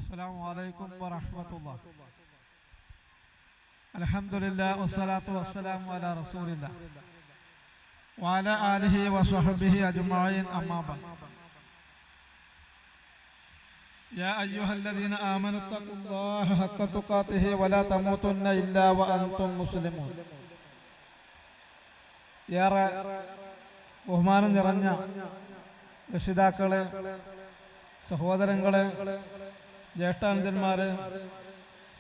السلام عليكم ورحمة الله. الحمد لله والصلاة والسلام على رسول الله وعلى آله وصحبه أجمعين أما بعد. يا أيها الذين آمنوا اتقوا الله حق تقاته ولا تموتن إلا وأنتم مسلمون. ഏറെ ബഹുമാനം നിറഞ്ഞ രക്ഷിതാക്കളെ, സഹോദരങ്ങളെ, ജ്യേഷ്ഠാനുജന്മാരെ,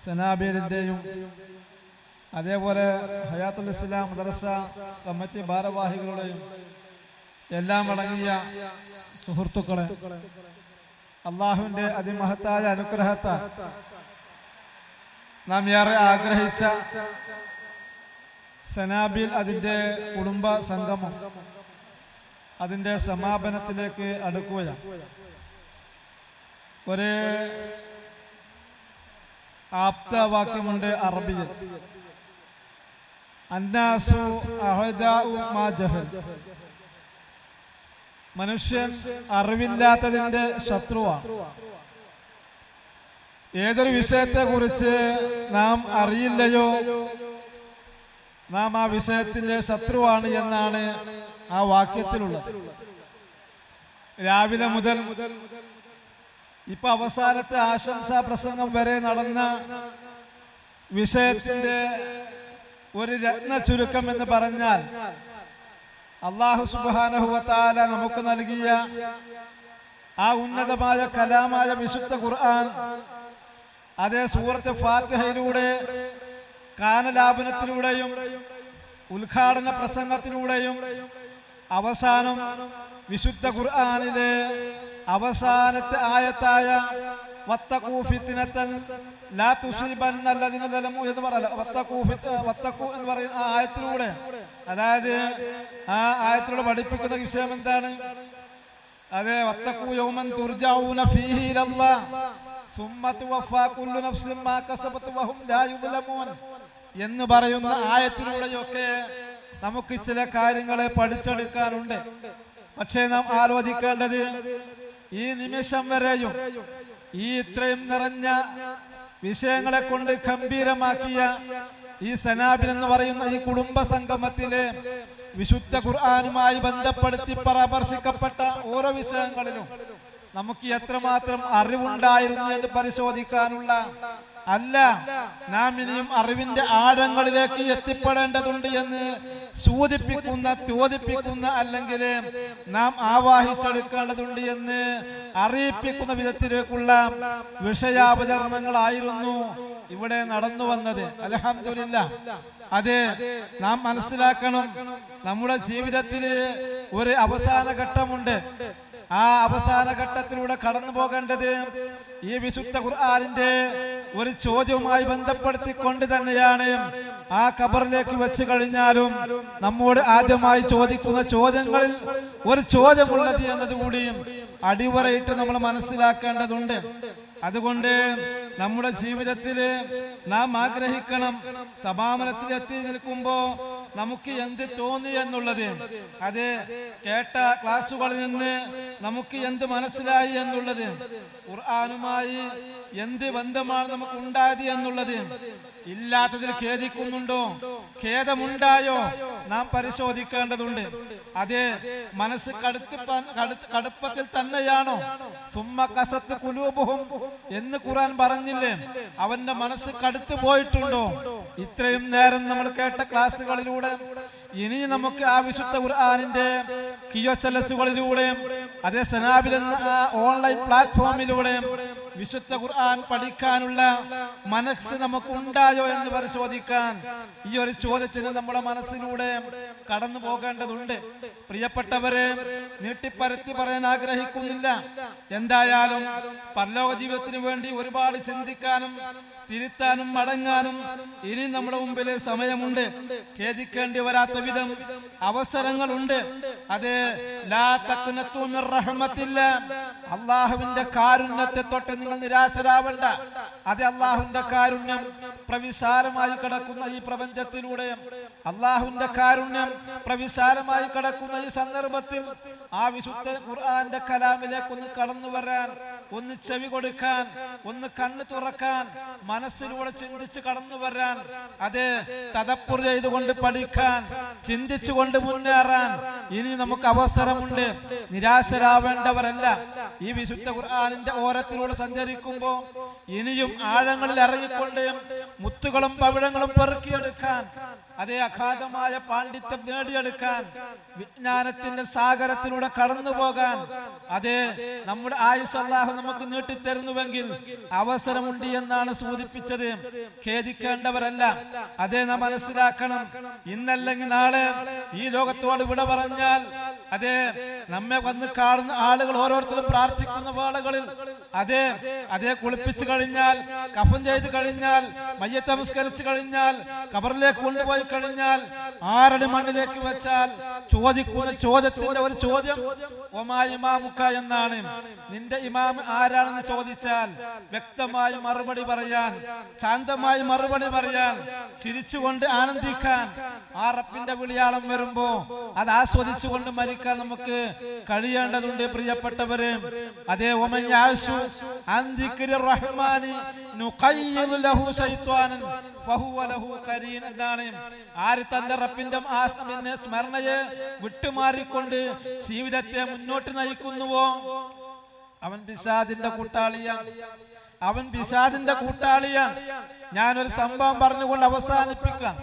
സനാബീരിൻ്റെയും അതേപോലെ ഹയാത്തുൽ ഇസ്ലാം മദ്രസ കമ്മിറ്റി ഭാരവാഹികളുടെയും എല്ലാം അടങ്ങിയ സുഹൃത്തുക്കളെ, അള്ളാഹുവിൻ്റെ അതിമഹത്തായ അനുഗ്രഹത്താൽ നാം ഏറെ ആഗ്രഹിച്ച സനാബിൽ അതിൻ്റെ കുടുംബ സംഗമം അതിൻ്റെ സമാപനത്തിലേക്ക് അടുക്കുകയാണ്. ഒരു ആപ്തവാക്യമുണ്ട് അറബിയിൽ, അന്നാസു അഹദാഉ മാ ജഹൽ. മനുഷ്യൻ അറിവില്ലാത്തതിൻ്റെ ശത്രുവാണ്. ഏതൊരു വിഷയത്തെ കുറിച്ച് നാം അറിയില്ലയോ നാം ആ വിഷയത്തിന്റെ ശത്രുവാണ് എന്നാണ് ആ വാക്യത്തിലുള്ളത്. രാവിലെ മുതൽ ഇപ്പൊ അവസാനത്തെ ആശംസാ പ്രസംഗം വരെ നടന്ന വിഷയത്തിന്റെ ഒരു രത്ന ചുരുക്കം എന്ന് പറഞ്ഞാൽ, അല്ലാഹു സുബ്ഹാനഹു വ തആല നമുക്ക് നൽകിയ ആ ഉന്നതമായ കലാമായ വിശുദ്ധ ഖുർആൻ, അതേ സൂറത്ത് ഫാത്തിഹയിലൂടെ കാനലാപനത്തിലൂടെയും ഉദ്ഘാടന പ്രസംഗത്തിലൂടെയും അവസാനം വിശുദ്ധ ഖുർആനിലെ അവസാനത്തെ ആയത്തായ വത്തഖൂ ഫിത്നതൻ ലാ തുസീബന്ന അല്ലദീന ദലമു എന്ന് വത്തഖൂ എന്ന് പറയുന്ന ആ ആയത്തിലൂടെ, അതായത് ആ ആയത്തിലൂടെ പഠിപ്പിക്കുന്ന വിഷയം എന്താണ്? അതെ, വത്തഖൂ യൗമൻ തുർജഊന ഫീഹി ഇലല്ലാഹ് സുമ്മ തുവഫാ കുല്ലു നഫ്സിൻ മാ കസബത് വഹും ലാ യുദ്ലമൂൻ എന്ന് പറയുന്ന ആയത്തിലൂടെയൊക്കെ നമുക്ക് ചില കാര്യങ്ങളെ പഠിച്ചെടുക്കാനുണ്ട്. പക്ഷേ നാം ആലോചിക്കേണ്ടത്, ഈ നിമിഷം വരെയും ഈ ഇത്രയും നിറഞ്ഞ വിഷയങ്ങളെ കൊണ്ട് ഗംഭീരമാക്കിയ ഈ സനാബിൻ എന്ന് പറയുന്ന ഈ കുടുംബ സംഗമത്തിലെ വിശുദ്ധ ഖുർആനുമായി ബന്ധപ്പെടുത്തി പരാമർശിക്കപ്പെട്ട ഓരോ വിഷയങ്ങളിലും നമുക്ക് എത്രമാത്രം അറിവുണ്ടായിരുന്നു എന്ന് പരിശോധിക്കാനുള്ള അല്ല, നാം ഇനിയും അറിവിന്റെ ആഴങ്ങളിലേക്ക് എത്തിപ്പെടേണ്ടതുണ്ട് എന്ന് സൂചിപ്പിക്കുന്ന, ചോദിപ്പിക്കുന്ന, അല്ലെങ്കിൽ നാം ആവാഹിച്ചെടുക്കേണ്ടതുണ്ട് എന്ന് അറിയിപ്പിക്കുന്ന വിധത്തിലേക്കുള്ള വിഷയാവതരണങ്ങളായിരുന്നു ഇവിടെ നടന്നു വന്നത്. അൽഹംദുലില്ലാഹ്. അതെ, നാം മനസ്സിലാക്കണം, നമ്മുടെ ജീവിതത്തിൽ ഒരു അവസാന ഘട്ടമുണ്ട്. ആ അവസാന ഘട്ടത്തിലൂടെ കടന്നു പോകേണ്ടത് ഈ വിശുദ്ധ ഖുർആനിന്റെ ഒരു ചോദ്യവുമായി ബന്ധപ്പെടുത്തിക്കൊണ്ട് തന്നെയാണ്. ആ ഖബറിലേക്ക് വെച്ച് കഴിഞ്ഞാലും നമ്മോട് ആദ്യമായി ചോദിക്കുന്ന ചോദ്യങ്ങളിൽ ഒരു ചോദ്യമുള്ളത് എന്നതുകൂടിയും അടിവരയിട്ട് നമ്മൾ മനസ്സിലാക്കേണ്ടതുണ്ട്. അതുകൊണ്ട് നമ്മുടെ ജീവിതത്തിൽ നാം ആഗ്രഹിക്കണം, സമാപനത്തിൽ എത്തി നിൽക്കുമ്പോ നമുക്ക് എന്ത് തോന്നി എന്നുള്ളത്, അത് കേട്ട ക്ലാസുകളിൽ നിന്ന് നമുക്ക് എന്ത് മനസ്സിലായി എന്നുള്ളത്, ഖുർആനുമായി എന്ത് ബന്ധമാണ് നമുക്ക് ഉണ്ടായത് എന്നുള്ളത്, ഇല്ലാത്തതിൽ ഖേദിക്കുന്നുണ്ടോ, ഖേദമുണ്ടായോ, നാം പരിശോധിക്കേണ്ടതുണ്ട്. അതേ, മനസ്സ് കടുപ്പത്തിൽ തന്നെയാണോ? സുമ്മ ഖസത്ത് ഖുലൂബുഹും എന്ന് ഖുർആൻ പറഞ്ഞില്ലേ? അവന്റെ മനസ്സ് കടുത്തു പോയിട്ടുണ്ടോ? ഇത്രയും നേരം നമ്മൾ കേട്ട ക്ലാസ്സുകളിലൂടെ ഇനി നമുക്ക് ആ വിശുദ്ധ ഖുർആനിന്റെ കിയോച്ചലസുകളിലൂടെ, അതേ സനാബിൽ എന്ന ആ ഓൺലൈൻ പ്ലാറ്റ്ഫോമിലൂടെ വിശുദ്ധ ഖുർആൻ പഠിക്കാനുള്ള മനസ്സ് നമുക്ക് ഉണ്ടായോ എന്ന് പരിശോധിക്കാൻ ഈ ഒരു ചോദ്യത്തിന് നമ്മുടെ മനസ്സിലൂടെ കടന്നു പോകേണ്ടതുണ്ട്. പ്രിയപ്പെട്ടവരെ, നീട്ടിപ്പരത്തി പറയാൻ ആഗ്രഹിക്കുന്നില്ല. എന്തായാലും പരലോക ജീവിതത്തിന് വേണ്ടി ഒരുപാട് ചിന്തിക്കാനും തിരുത്താനും മടങ്ങാനും ഇനി നമ്മുടെ മുമ്പിൽ സമയമുണ്ട്. ഖേദിക്കേണ്ടി വരാത്ത വിധം അവസരങ്ങളുണ്ട്. അത് ലാ തഖ്നതു മിർ റഹ്മത്തില്ലാഹ്, അല്ലാഹുവിന്റെ കാരുണ്യത്തെ തൊട്ട് നിങ്ങൾ നിരാശരാവണ്ട. അത് അല്ലാഹുവിന്റെ കാരുണ്യം പ്രവിശാലമായി കിടക്കുന്ന ഈ പ്രപഞ്ചത്തിലൂടെ, അള്ളാഹുവിന്റെ കാരുണ്യം പ്രവിശാലമായി കിടക്കുന്ന ഈ സന്ദർഭത്തിൽ ആ വിശുദ്ധ ഖുർആന്റെ കലാമിലേക്ക് ഒന്ന് കടന്നു വരാൻ, ഒന്ന് ചെവി കൊടുക്കാൻ, ഒന്ന് കണ്ണ് തുറക്കാൻ, മനസ്സിലൂടെ ചിന്തിച്ച് കടന്നു വരാൻ, അത് തദബ്ബുർ ചെയ്തുകൊണ്ട് പഠിക്കാൻ, ചിന്തിച്ചുകൊണ്ട് മുന്നേറാൻ ഇനി നമുക്ക് അവസരമുണ്ട്. നിരാശരാവേണ്ടവരല്ല. ഈ വിശുദ്ധ ഖുർആനിന്റെ ഓരത്തിലൂടെ സഞ്ചരിക്കുമ്പോൾ ഇനിയും ആഴങ്ങളിൽ ഇറങ്ങിക്കൊണ്ട് മുത്തുകളും പവിഴങ്ങളും പെറുക്കിയെടുക്കാൻ, അതേ അഗാധമായ പാണ്ഡിത്യം നേടിയെടുക്കാൻ, വിജ്ഞാനത്തിന്റെ സാഗരത്തിലൂടെ കടന്നു പോകാൻ, അതേ നമ്മുടെ ആയുസ് അല്ലാഹു നമുക്ക് നീട്ടിത്തരുന്നുവെങ്കിൽ അവസരമുണ്ട് എന്നാണ് സൂചിപ്പിച്ചത്. ഖേദിക്കേണ്ടവരല്ല. അതേ നാം മനസ്സിലാക്കണം. ഇന്നല്ലെങ്കിൽ നാളെ ഈ ലോകത്തോട് വിട പറഞ്ഞാൽ, അതേ നമ്മെ വന്ന് കാണുന്ന ആളുകൾ ഓരോരുത്തരും പ്രാർത്ഥിക്കുന്ന വേളകളിൽ, അതേ കുളിപ്പിച്ചു കഴിഞ്ഞാൽ, കഫൻ ചെയ്ത് കഴിഞ്ഞാൽ, മയ്യത്ത് നമസ്കരിച്ചു കഴിഞ്ഞാൽ, ഖബറിലേക്ക് കൊണ്ടുപോയി കഴിഞ്ഞാൽ, ആറടി മണ്ണിലേക്ക് വെച്ചാൽ ചോദിക്കുന്ന ചോദ്യത്തിന്റെ ഒരു ചോദ്യം ഒമാ ഇമാമുക്ക എന്നാണ്. നിന്റെ ഇമാം ആരാണെന്ന് ചോദിച്ചാൽ വ്യക്തമായി മറുപടി പറയാൻ, ശാന്തമായി മറുപടി പറയാൻ, ചിരിച്ചുകൊണ്ട് ആനന്ദിക്കാൻ, ആ റബ്ബിന്റെ വിളിയാളം വരുമ്പോ അത് ആസ്വദിച്ചുകൊണ്ട് മരിക്കാൻ നമുക്ക് കഴിയേണ്ടതുണ്ട് പ്രിയപ്പെട്ടവരെ. അതേ ആര് തന്റെ റബ്ബിന്റെ സ്മരണയെ വിട്ടുമാറിക്കൊണ്ട് ജീവിതത്തെ മുന്നോട്ട് നയിക്കുന്നുവോ അവൻ പിശാചിന്റെ കൂട്ടാളിയാണ്. അവൻ പിശാചിന്റെ കൂട്ടാളിയാണ്. ഞാനൊരു സംഭവം പറഞ്ഞുകൊണ്ട് അവസാനിപ്പിക്കാം.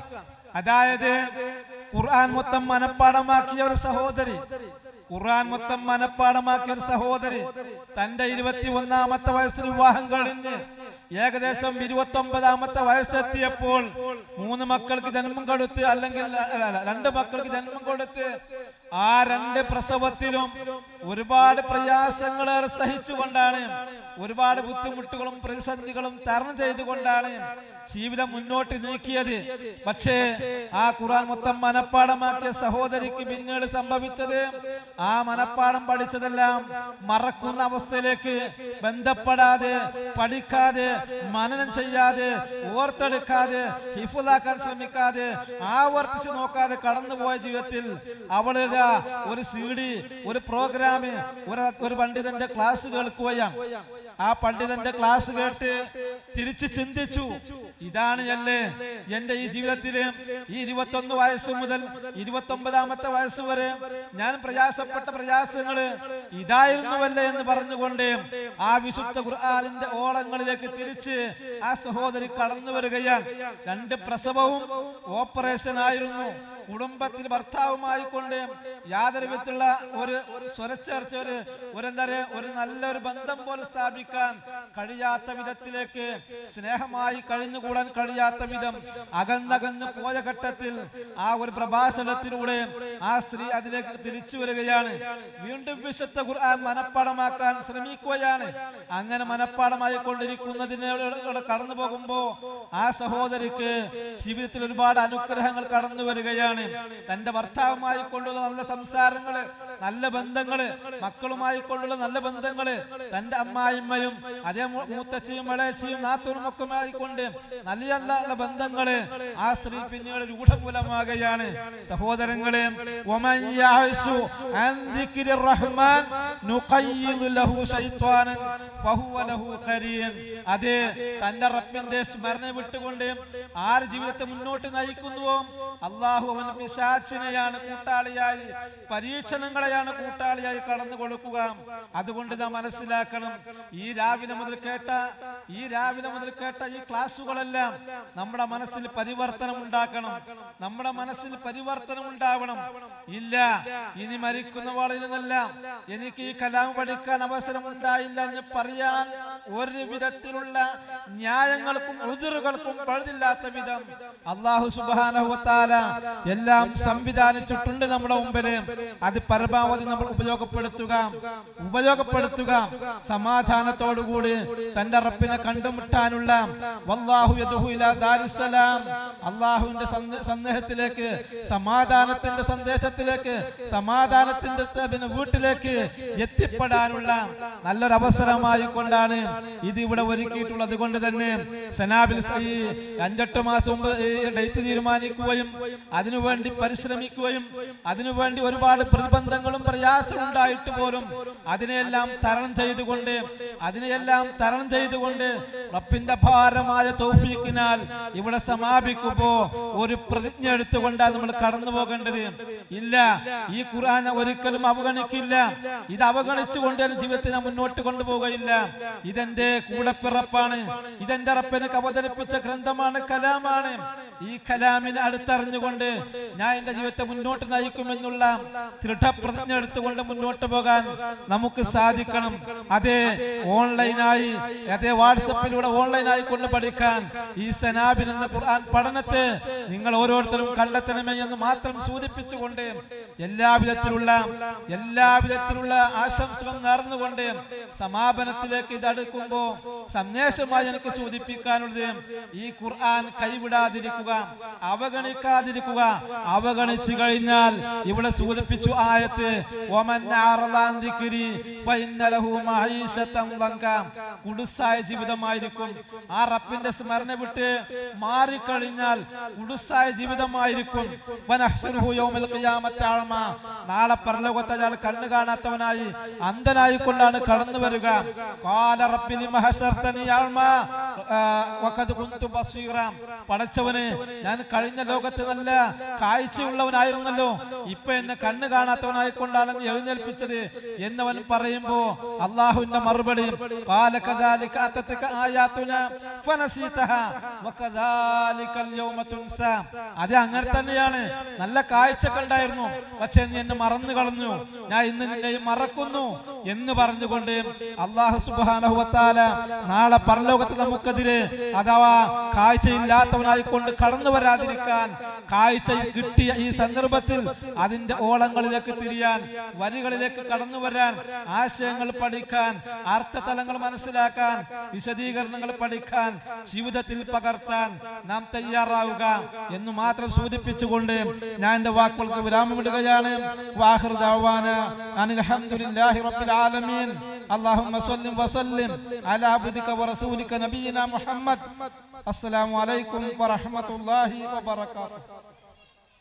അതായത് ഖുർആൻ മൊത്തം മനപ്പാടമാക്കിയ ഒരു സഹോദരി, തന്റെ 21-ാമത്തെ വയസ്സിൽ വിവാഹം കഴിഞ്ഞ് ഏകദേശം 29-ാമത്തെ വയസ്സെത്തിയപ്പോൾ 3 മക്കൾക്ക് ജന്മം കൊടുത്ത്, അല്ലെങ്കിൽ 2 മക്കൾക്ക് ജന്മം കൊടുത്ത്, ആ 2 പ്രസവത്തിലും ഒരുപാട് പ്രയാസങ്ങൾ സഹിച്ചുകൊണ്ടാണ്, ഒരുപാട് ബുദ്ധിമുട്ടുകളും പ്രതിസന്ധികളും തരണം ചെയ്തുകൊണ്ടാണ് ജീവിതം മുന്നോട്ട് നീക്കിയത്. പക്ഷേ ആ ഖുർആൻ മൊത്തം മനപ്പാടമാക്കിയ സഹോദരിക്ക് പിന്നീട് സംഭവിച്ചത്, ആ മനപ്പാടം പഠിച്ചതെല്ലാം മറക്കുന്ന അവസ്ഥയിലേക്ക്, ബന്ധപ്പെടാതെ, പഠിക്കാതെ, മനനം ചെയ്യാതെ, ഓർത്തെടുക്കാതെ, ഹിഫ്ളാക്കാൻ ശ്രമിക്കാതെ, ആവർത്തിച്ച് നോക്കാതെ കടന്നുപോയ ജീവിതത്തിൽ അവള് ഒരു CD, ഒരു പ്രോഗ്രാം, ഒരു പണ്ഡിതന്റെ ക്ലാസ് കേൾക്കുകയാണ്. ആ പണ്ഡിതന്റെ ക്ലാസ് കേട്ട് തിരിച്ചു ചിന്തിച്ചു, ഇതാണ് അല്ലേ എന്റെ ഈ ജീവിതത്തില് ഈ 21 വയസ്സ് മുതൽ 29-ാമത്തെ വയസ്സ് വരെ ഞാൻ പ്രയാസപ്പെട്ട പ്രയാസങ്ങള് ഇതായിരുന്നുവല്ലേ എന്ന് പറഞ്ഞുകൊണ്ട് ആ വിശുദ്ധ ഖുർആനിന്റെ ഓളങ്ങളിലേക്ക് തിരിച്ച് ആ സഹോദരി കടന്നു വരികയാണ്. 2 പ്രസവവും ഓപ്പറേഷൻ ആയിരുന്നു. കുടുംബത്തിൽ ഭർത്താവുമായി കൊണ്ട് യാതൊരു വിധത്തിലുള്ള ഒരു സ്വരച്ചേർച്ച, ഒരു നല്ലൊരു ബന്ധം പോലെ സ്ഥാപിക്കാൻ കഴിയാത്ത വിധത്തിലേക്ക്, സ്നേഹമായി കഴിഞ്ഞുകൂടാൻ കഴിയാത്ത വിധം അകന്നകന്ന് പോയ ഘട്ടത്തിൽ ആ ഒരു പ്രഭാഷണത്തിലൂടെ ആ സ്ത്രീ അതിലേക്ക് തിരിച്ചു വരികയാണ്. വീണ്ടും വിശുദ്ധ ഖുർആൻ മനപ്പാടമാക്കാൻ ശ്രമിക്കുകയാണ്. അങ്ങനെ മനപ്പാടമായി കൊണ്ടിരിക്കുന്നതിനോട് കടന്നു പോകുമ്പോ ആ സഹോദരിക്ക് ജീവിതത്തിൽ ഒരുപാട് അനുഗ്രഹങ്ങൾ കടന്നു വരികയാണ്. തന്റെ ഭർത്താവുമായി കൊണ്ടുള്ള നല്ല സംസാരങ്ങള്, നല്ല ബന്ധങ്ങള്, മക്കളുമായി കൊണ്ടുള്ള നല്ല ബന്ധങ്ങള്, തന്റെ അമ്മായിമ്മയും അതേ മൂത്തച്ഛയും ഇളയച്ചിയും നാത്തൂനും ഒക്കെ ആയിക്കൊണ്ട് നല്ല നല്ല ബന്ധങ്ങള് ആ സ്ത്രീ പിന്നീട് രൂഢമൂലമാകുകയാണ്. സഹോദരങ്ങളെ, അതേ തന്റെ റബ്ബിന്റെ സ്മരണ വിട്ടുകൊണ്ട് ആര് ജീവിതത്തെ മുന്നോട്ട് നയിക്കുന്നുവോ അള്ളാഹു അവൻ പിശാചിനെയാണ് കൂട്ടാളിയായി, പരീക്ഷണങ്ങളെയാണ് കൂട്ടാളിയായി കടന്നു കൊടുക്കുക. അതുകൊണ്ട് നാം മനസ്സിലാക്കണം, ഈ രാവിലെ മുതൽ കേട്ട ഈ ക്ലാസുകളെല്ലാം നമ്മുടെ മനസ്സിൽ പരിവർത്തനം ഉണ്ടാക്കണം. നമ്മുടെ മനസ്സിൽ പരിവർത്തനം ഉണ്ടാവണം. ഇല്ല, ഇനി മരിക്കുന്ന വാളിൽ എനിക്ക് ഈ കലാം പഠിക്കാൻ അവസരം ഉണ്ടായില്ല എന്ന് പറയാൻ ഒരു വിധത്തിലുള്ള ന്യായങ്ങൾക്കും ഉദുറുകൾക്കും പഴുതില്ലാത്ത വിധം അല്ലാഹു സുബ്ഹാനഹു വ തആല എല്ലാം സംവിധാനിച്ചിട്ടുണ്ട് നമ്മുടെ മുമ്പില്. അത് പരമാവധി നമ്മൾ ഉപയോഗപ്പെടുത്തുക. സമാധാനത്തോടുകൂടി തന്റെ റബ്ബിനെ കണ്ടുമുട്ടാനുള്ള വല്ലാഹു യദഉ ഇലാ ദാരിസ്സലാം, അല്ലാഹുവിന്റെ സന്ദേശത്തിലേക്ക്, സമാധാനത്തിന്റെ സന്ദേശത്തിലേക്ക്, സമാധാനത്തിന്റെ വീട്ടിലേക്ക് എത്തിപ്പെടാനുള്ള നല്ലൊരു അവസരമായി കൊണ്ടാണ് ഇത് ഇവിടെ ഒരുക്കിയിട്ടുള്ളത്. അതുകൊണ്ട് തന്നെ സനാബിൽ 5-8 മാസം മുമ്പ് ഡേറ്റ് തീരുമാനിക്കുകയും അതിനുവേണ്ടി പരിശ്രമിക്കുകയും അതിനുവേണ്ടി ഒരുപാട് പ്രതിബന്ധങ്ങളും പ്രയാസം ഉണ്ടായിട്ട് പോലും അതിനെയെല്ലാം തരണം ചെയ്തുകൊണ്ട് റബ്ബിന്റെ ഭാരമായ തൗഫീഖിനാൽ ഇവിടെ സമാപിക്കുമ്പോ ഒരു പ്രതിജ്ഞ എടുത്തുകൊണ്ടാണ് നമ്മൾ കടന്നു പോകേണ്ടത്. ഇല്ല, ഈ ഖുർആൻ ഒരിക്കലും അവഗണിക്കില്ല. ഇത് അവഗണിച്ചുകൊണ്ട് ജീവിതത്തെ ഞാൻ മുന്നോട്ട് കൊണ്ടുപോകുകയില്ല. ഇതെന്റെ കൂടപ്പിറപ്പാണ്, ഇതെന്റെ റബ്ബിനക്ക് അവതരിപ്പിച്ച ഗ്രന്ഥമാണ്, കലാമാണ്. ഈ കലാമിനെ അടുത്തറിഞ്ഞുകൊണ്ട് ഞാൻ എന്റെ ജീവിതത്തെ മുന്നോട്ട് നയിക്കുമെന്നുള്ള ദൃഢപ്രതിജ്ഞ എടുത്തുകൊണ്ട് മുന്നോട്ട് പോകാൻ നമുക്ക് സാധിക്കണം. അതേ ഓൺലൈനായി, അതേ വാട്സപ്പിലൂടെ ഓൺലൈനായി കൊണ്ട് പഠിക്കാൻ ഈ സനാബിൽ എന്ന ഖുർആൻ പഠനത്തെ നിങ്ങൾ ഓരോരുത്തരും കണ്ടെത്തണമേ എന്ന് മാത്രം സൂചിപ്പിച്ചുകൊണ്ട് എല്ലാവിധത്തിലുള്ള ആശംസകൾ നേർന്നുകൊണ്ട് സമാപനത്തിലേക്ക് ഇത് അടുക്കുമ്പോ സന്ദേശമായി എനിക്ക് സൂചിപ്പിക്കാനുള്ളത് ഈ ഖുർആൻ കൈവിടാതിരിക്കുക, അവഗണിക്കാതിരിക്കുക. അവഗണിച്ചു കഴിഞ്ഞാൽ ഇവിടെ സൂചിപ്പിച്ചു ആയത്ത് കുടുസായ ജീവിതമായിരിക്കും. ആ റബ്ബിന്റെ സ്മരണ വിട്ട് മാറിക്കഴിഞ്ഞാൽ കുടുസായ ജീവിതമായിരിക്കും. നാളെ പരലോകത്ത് അയാൾ കണ്ണു കാണാത്തവനായി അന്ധനായി കൊണ്ടാണ് കടന്നു വരിക. പടച്ചവന്, ഞാൻ കഴിഞ്ഞ ലോകത്ത് നല്ല കാഴ്ചയുള്ളവനായിരുന്നല്ലോ, ഇപ്പൊ എന്നെ കണ്ണു കാണാത്തവനായിക്കൊണ്ടാണ് നീ എഴുന്നേൽപ്പിച്ചത് എന്നവൻ പറയുമ്പോ അള്ളാഹുവിന്റെ മറുപടി അത് അങ്ങനെ തന്നെയാണ്. നല്ല കാഴ്ചകൾ ഉണ്ടായിരുന്നു, പക്ഷെ നീ എന്നെ മറന്നു കളഞ്ഞു, ഞാൻ ഇന്ന് നിന്നെ മറക്കുന്നു എന്ന് പറഞ്ഞുകൊണ്ട് അള്ളാഹു സുബ്ഹാനഹു വ തആല നാളെ പരലോകത്ത് നമുക്കെതിരെ അഥവാ കാഴ്ചയില്ലാത്തവനായിക്കൊണ്ട് കടന്നു വരാതിരിക്കാൻ, കാഴ്ച കിട്ടിയ ഈ സന്ദർഭത്തിൽ അതിന്റെ ഓളങ്ങളിലേക്ക് തിരിയാൻ, വരികളിലേക്ക് കടന്നു വരാൻ, ആശയങ്ങൾ പഠിക്കാൻ, അർത്ഥതലങ്ങൾ മനസ്സിലാക്കാൻ, വിശദീകരണങ്ങൾ പഠിക്കാൻ, ജീവിതത്തിൽ പകർത്താൻ നാം തയ്യാറാവുക എന്ന് മാത്രം സൂചിപ്പിച്ചുകൊണ്ട് ഞാൻ എന്റെ വാക്കുകൾക്ക് വിരാമമിടുകയാണ്. വാഖിറു ദഅവാന അനിൽ ഹംദുലില്ലാഹി റബ്ബിൽ ആലമീൻ. അല്ലാഹുമ്മ സ്വല്ലി വസല്ലിം അലാ അബ്ദിക വറസൂലിക നബിയിനാ മുഹമ്മദ്. അസ്സലാമു അലൈക്കും വറഹ്മത്തുള്ളാഹി വബറകാതുഹു.